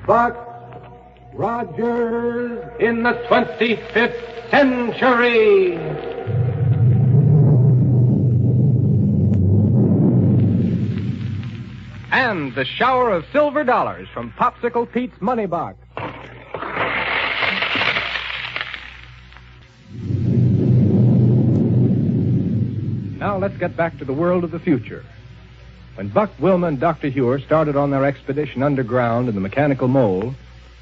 Buck Rogers in the 25th century. And the shower of silver dollars from Popsicle Pete's Money Box. Now let's get back to the world of the future. When Buck, Wilma, and Dr. Hewer started on their expedition underground in the mechanical mole,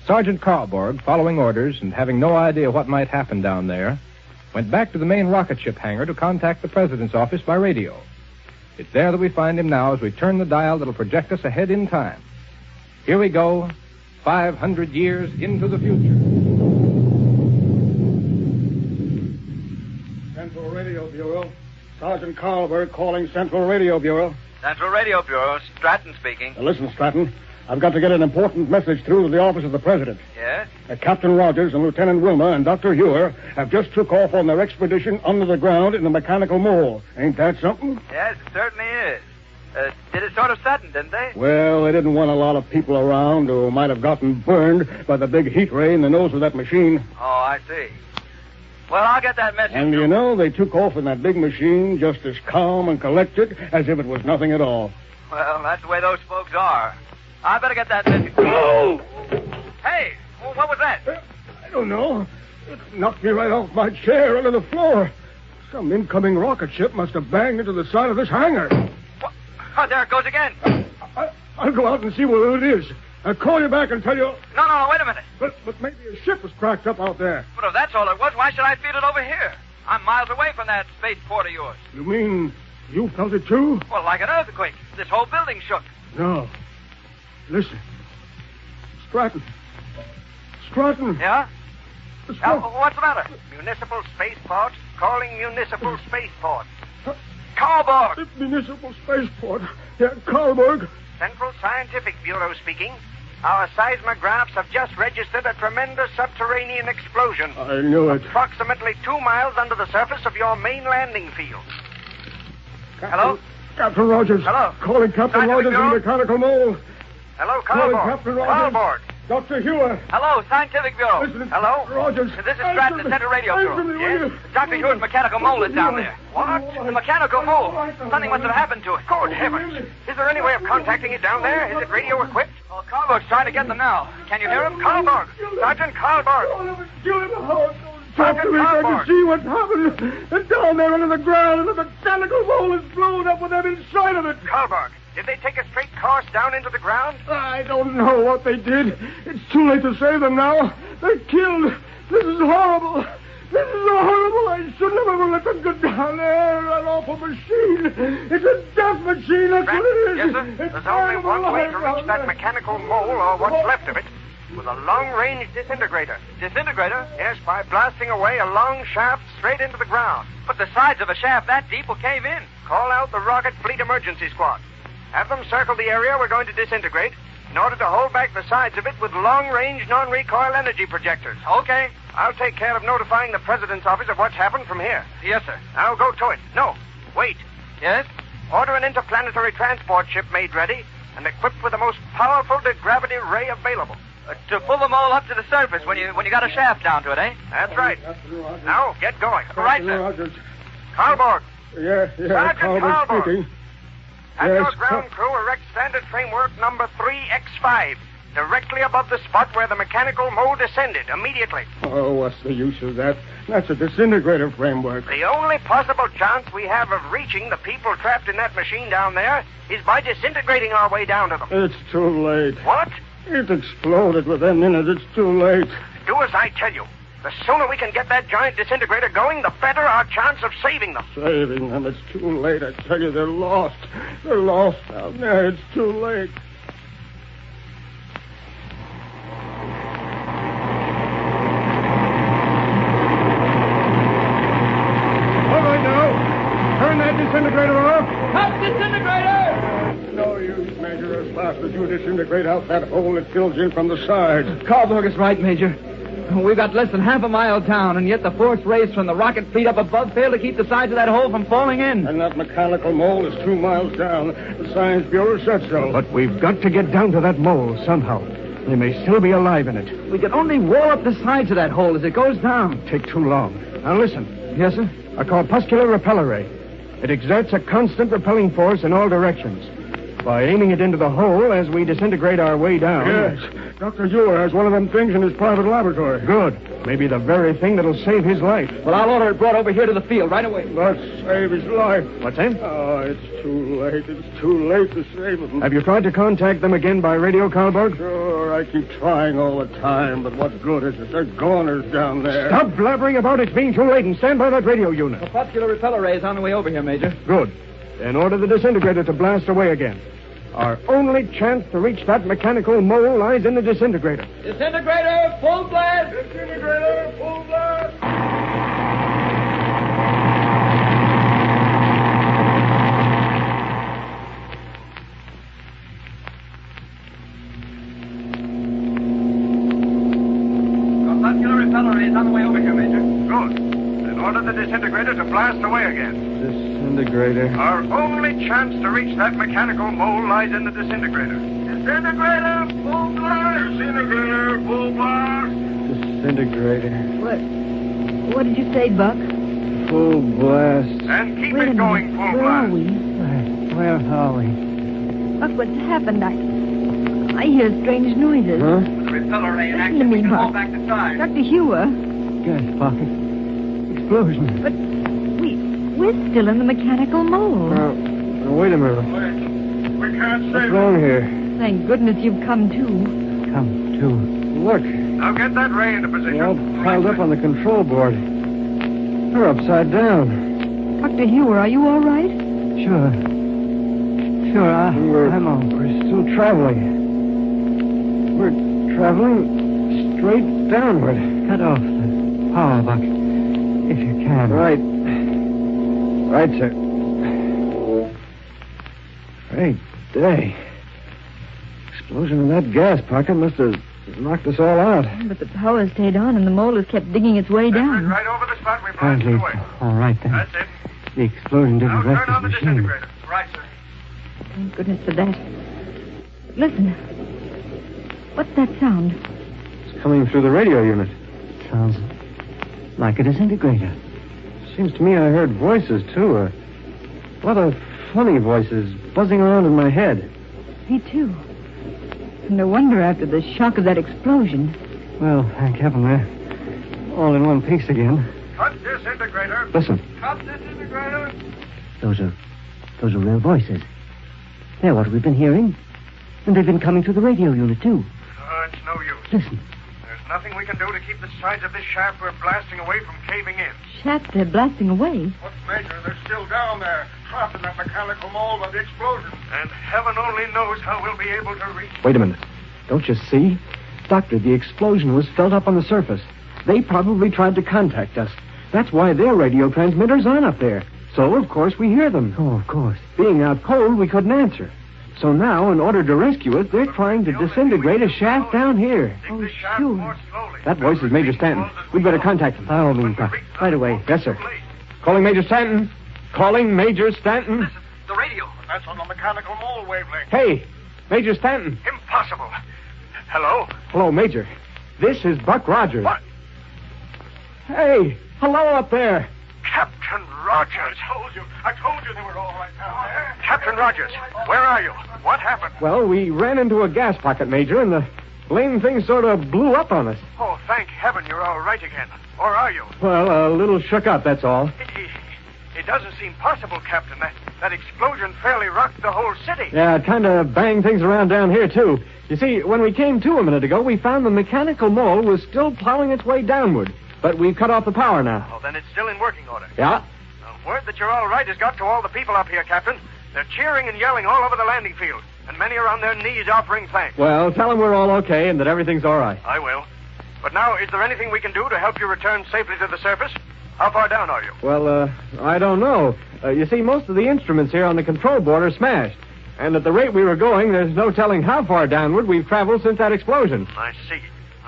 Sergeant Karlborg, following orders and having no idea what might happen down there, went back to the main rocket ship hangar to contact the president's office by radio. It's there that we find him now as we turn the dial that'll project us ahead in time. Here we go, 500 years into the future. Central Radio Bureau. Sergeant Karlberg calling Central Radio Bureau. Central Radio Bureau, Stratton speaking. Listen, Stratton, I've got to get an important message through to the office of the President. Yes? Captain Rogers and Lieutenant Wilma and Dr. Hewer have just took off on their expedition under the ground in the mechanical mole. Ain't that something? Yes, it certainly is. Did it sort of sudden, didn't they? Well, they didn't want a lot of people around who might have gotten burned by the big heat ray in the nose of that machine. Oh, I see. Well, I'll get that message. And you know, they took off in that big machine just as calm and collected as if it was nothing at all. Well, that's the way those folks are. I better get that message. Oh! Hey, what was that? I don't know. It knocked me right off my chair onto the floor. Some incoming rocket ship must have banged into the side of this hangar. What? Oh, there it goes again. I'll go out and see where it is. I'll call you back and tell you... No, wait a minute. But maybe a ship was cracked up out there. But if that's all it was, why should I feel it over here? I'm miles away from that spaceport of yours. You mean you felt it too? Well, like an earthquake. This whole building shook. No. Listen. Stratton. Yeah? What's the matter? Municipal spaceport? Calling municipal spaceport. Karlborg! Municipal spaceport. Yeah, Karlborg. Central Scientific Bureau speaking. Our seismographs have just registered a tremendous subterranean explosion. I knew it. Approximately 2 miles under the surface of your main landing field. Hello? Captain Rogers. Hello? Calling Captain Rogers in the mechanical mole. Hello, Calling Karlborg. Captain Rogers. Karlborg. Dr. Hewer. Hello, Scientific Bureau. Listen, Hello? Rogers. This is Stratton at Central Radio Bureau. Yes? Dr. Hewer's mechanical mole is down there. What? The mechanical mole? Something must have happened to it. Good heavens. Is there any way of contacting it down there? Is it radio equipped? Oh, Karlborg's trying to get them now. Can you hear him? Karlborg! Sergeant Karlborg! Talk to me so I can see what's happening. And down there under the ground, and the mechanical mole is blown up with them inside of it. Karlborg, did they take a straight course down into the ground? I don't know what they did. It's too late to save them now. They're killed. This is horrible. This is horrible. I shouldn't have ever let them go down there. That awful machine. It's a death machine. That's what it is. Yes, sir. There's only one way to reach that mechanical mole, or what's left of it, with a long-range disintegrator. Disintegrator? Yes, by blasting away a long shaft straight into the ground. But the sides of a shaft that deep will cave in. Call out the Rocket Fleet Emergency Squad. Have them circle the area we're going to disintegrate in order to hold back the sides of it with long-range, non-recoil energy projectors. Okay. I'll take care of notifying the President's office of what's happened from here. Yes, sir. Now go to it. No, wait. Yes? Order an interplanetary transport ship made ready and equipped with the most powerful gravity ray available. To pull them all up to the surface when you got a shaft down to it, eh? That's right. Now, get going. Right, sir. Karlborg. Yes, Sergeant Karlborg speaking. Have your ground crew erect standard framework number 3X5 directly above the spot where the mechanical mole descended immediately. Oh, what's the use of that? That's a disintegrator framework. The only possible chance we have of reaching the people trapped in that machine down there is by disintegrating our way down to them. It's too late. What? It exploded within minutes. It's too late. Do as I tell you. The sooner we can get that giant disintegrator going, the better our chance of saving them. Saving them? It's too late. I tell you, they're lost. They're lost out there. It's too late. All right, now. Turn that disintegrator off. Stop disintegrator! No use, Major. As fast as you disintegrate out that hole, it fills in from the side. Karlborg is right, Major. We've got less than half a mile down, and yet the force rays from the rocket fleet up above fail to keep the sides of that hole from falling in. And that mechanical mole is 2 miles down. The Science Bureau said so. But we've got to get down to that mole somehow. They may still be alive in it. We can only wall up the sides of that hole as it goes down. Take too long. Now listen. Yes, sir? A corpuscular repeller ray. It exerts a constant repelling force in all directions. By aiming it into the hole as we disintegrate our way down... Yes. Dr. Ewer has one of them things in his private laboratory. Good. Maybe the very thing that'll save his life. Well, I'll order it brought over here to the field right away. Let's save his life. What's that? Oh, it's too late. It's too late to save him. Have you tried to contact them again by radio, Karlberg? Sure, I keep trying all the time, but what good is it? They're goners down there. Stop blabbering about it being too late and stand by that radio unit. Corpuscular repeller ray is on the way over here, Major. Good. Then order the disintegrator to blast away again. Our only chance to reach that mechanical mole lies in the disintegrator. Disintegrator, full blast! Disintegrator, full blast! Corpuscular repeller ray is on the way over here, Major. Good. Then order the disintegrator to blast away again. Disintegrator. Our only chance to reach that mechanical mole lies in the disintegrator. Disintegrator, full blast! Disintegrator, full blast! Disintegrator. What did you say, Buck? Full blast. And keep Wait a it going, minute. full Where are blast. we? Where are we? Buck, what's happened? I hear strange noises. Huh? The repeller ray in Listen action. to me, We can Buck. haul back the side. Dr. Hewer, Gas pocket. Explosion. but we're still in the mechanical mole. Now, wait a minute. We can't What's save wrong him. here? Thank goodness you've come to. Come to. Look. Now get that ray into position. They're all piled up on the control board. They're upside down. Dr. Hewer, are you all right? Sure. I'm all. We're still traveling. We're traveling straight downward. Cut off the power, Buck, if you can. Right, sir. Great day. Explosion in that gas pocket must have knocked us all out. But the power stayed on and the mole has kept digging its way down. Right over the spot we blasted away. All right, then. That's it. The explosion didn't Now wreck turn on the the machine. disintegrator. Right, sir. Thank goodness for that. Listen. What's that sound? It's coming through the radio unit. Sounds like a disintegrator. Seems to me I heard voices, too. A lot of funny voices buzzing around in my head. Me too. No wonder after the shock of that explosion. Well, thank heaven they're all in one piece again. Cut disintegrator. Listen. Cut disintegrator. Those are real voices. They're what we've been hearing. And they've been coming through the radio unit, too. It's no use. Listen. There's nothing we can do to keep the sides of this shaft we're blasting away from caving in. Shaft, they're blasting away. What's Major? They're still down there, trapped in that mechanical mole by the explosion. And heaven only knows how we'll be able to reach. Wait a minute. Don't you see? Doctor, the explosion was felt up on the surface. They probably tried to contact us. That's why their radio transmitter's on up there. So, of course, we hear them. Oh, of course. Being out cold, we couldn't answer. So now, in order to rescue us, they're trying to disintegrate a shaft down here. Dig Oh, the shaft sure. more slowly. That voice is Major Stanton. We'd better contact him. By all means, Buck. Right away. Yes, sir. Too late. Calling Major Stanton. Calling Major Stanton. Listen, the radio. That's on the mechanical mole wavelength. Hey, Major Stanton. Impossible. Hello? Hello, Major. This is Buck Rogers. What? Hey, hello up there. Captain Rogers. I told you they were all right down there. Captain Rogers, where are you? What happened? Well, we ran into a gas pocket, Major, and the blame thing sort of blew up on us. Oh, thank heaven you're all right again. Or are you? Well, a little shook up, that's all. It doesn't seem possible, Captain. That explosion fairly rocked the whole city. Yeah, it kind of banged things around down here, too. You see, when we came to a minute ago, we found the mechanical mole was still plowing its way downward. But we've cut off the power now. Oh, then it's still in working order. Yeah? Word that you're all right has got to all the people up here, Captain. They're cheering and yelling all over the landing field, and many are on their knees offering thanks. Well, tell them we're all okay and that everything's all right. I will. But now, is there anything we can do to help you return safely to the surface? How far down are you? Well, I don't know. You see, most of the instruments here on the control board are smashed. And at the rate we were going, there's no telling how far downward we've traveled since that explosion. I see.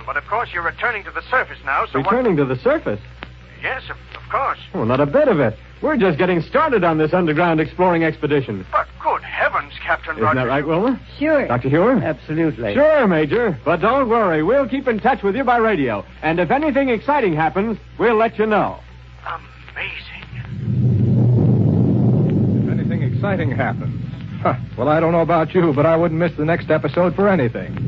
But of course, you're returning to the surface now, so Returning to the surface? Yes, of course. Oh, not a bit of it. We're just getting started on this underground exploring expedition. But good heavens. heavens, Captain Isn't Rogers. that right, Wilma? Sure. Dr. Hewer? Absolutely. Sure, Major. But don't worry. We'll keep in touch with you by radio. And if anything exciting happens, we'll let you know. Amazing. If anything exciting happens. Huh. Well, I don't know about you, but I wouldn't miss the next episode for anything.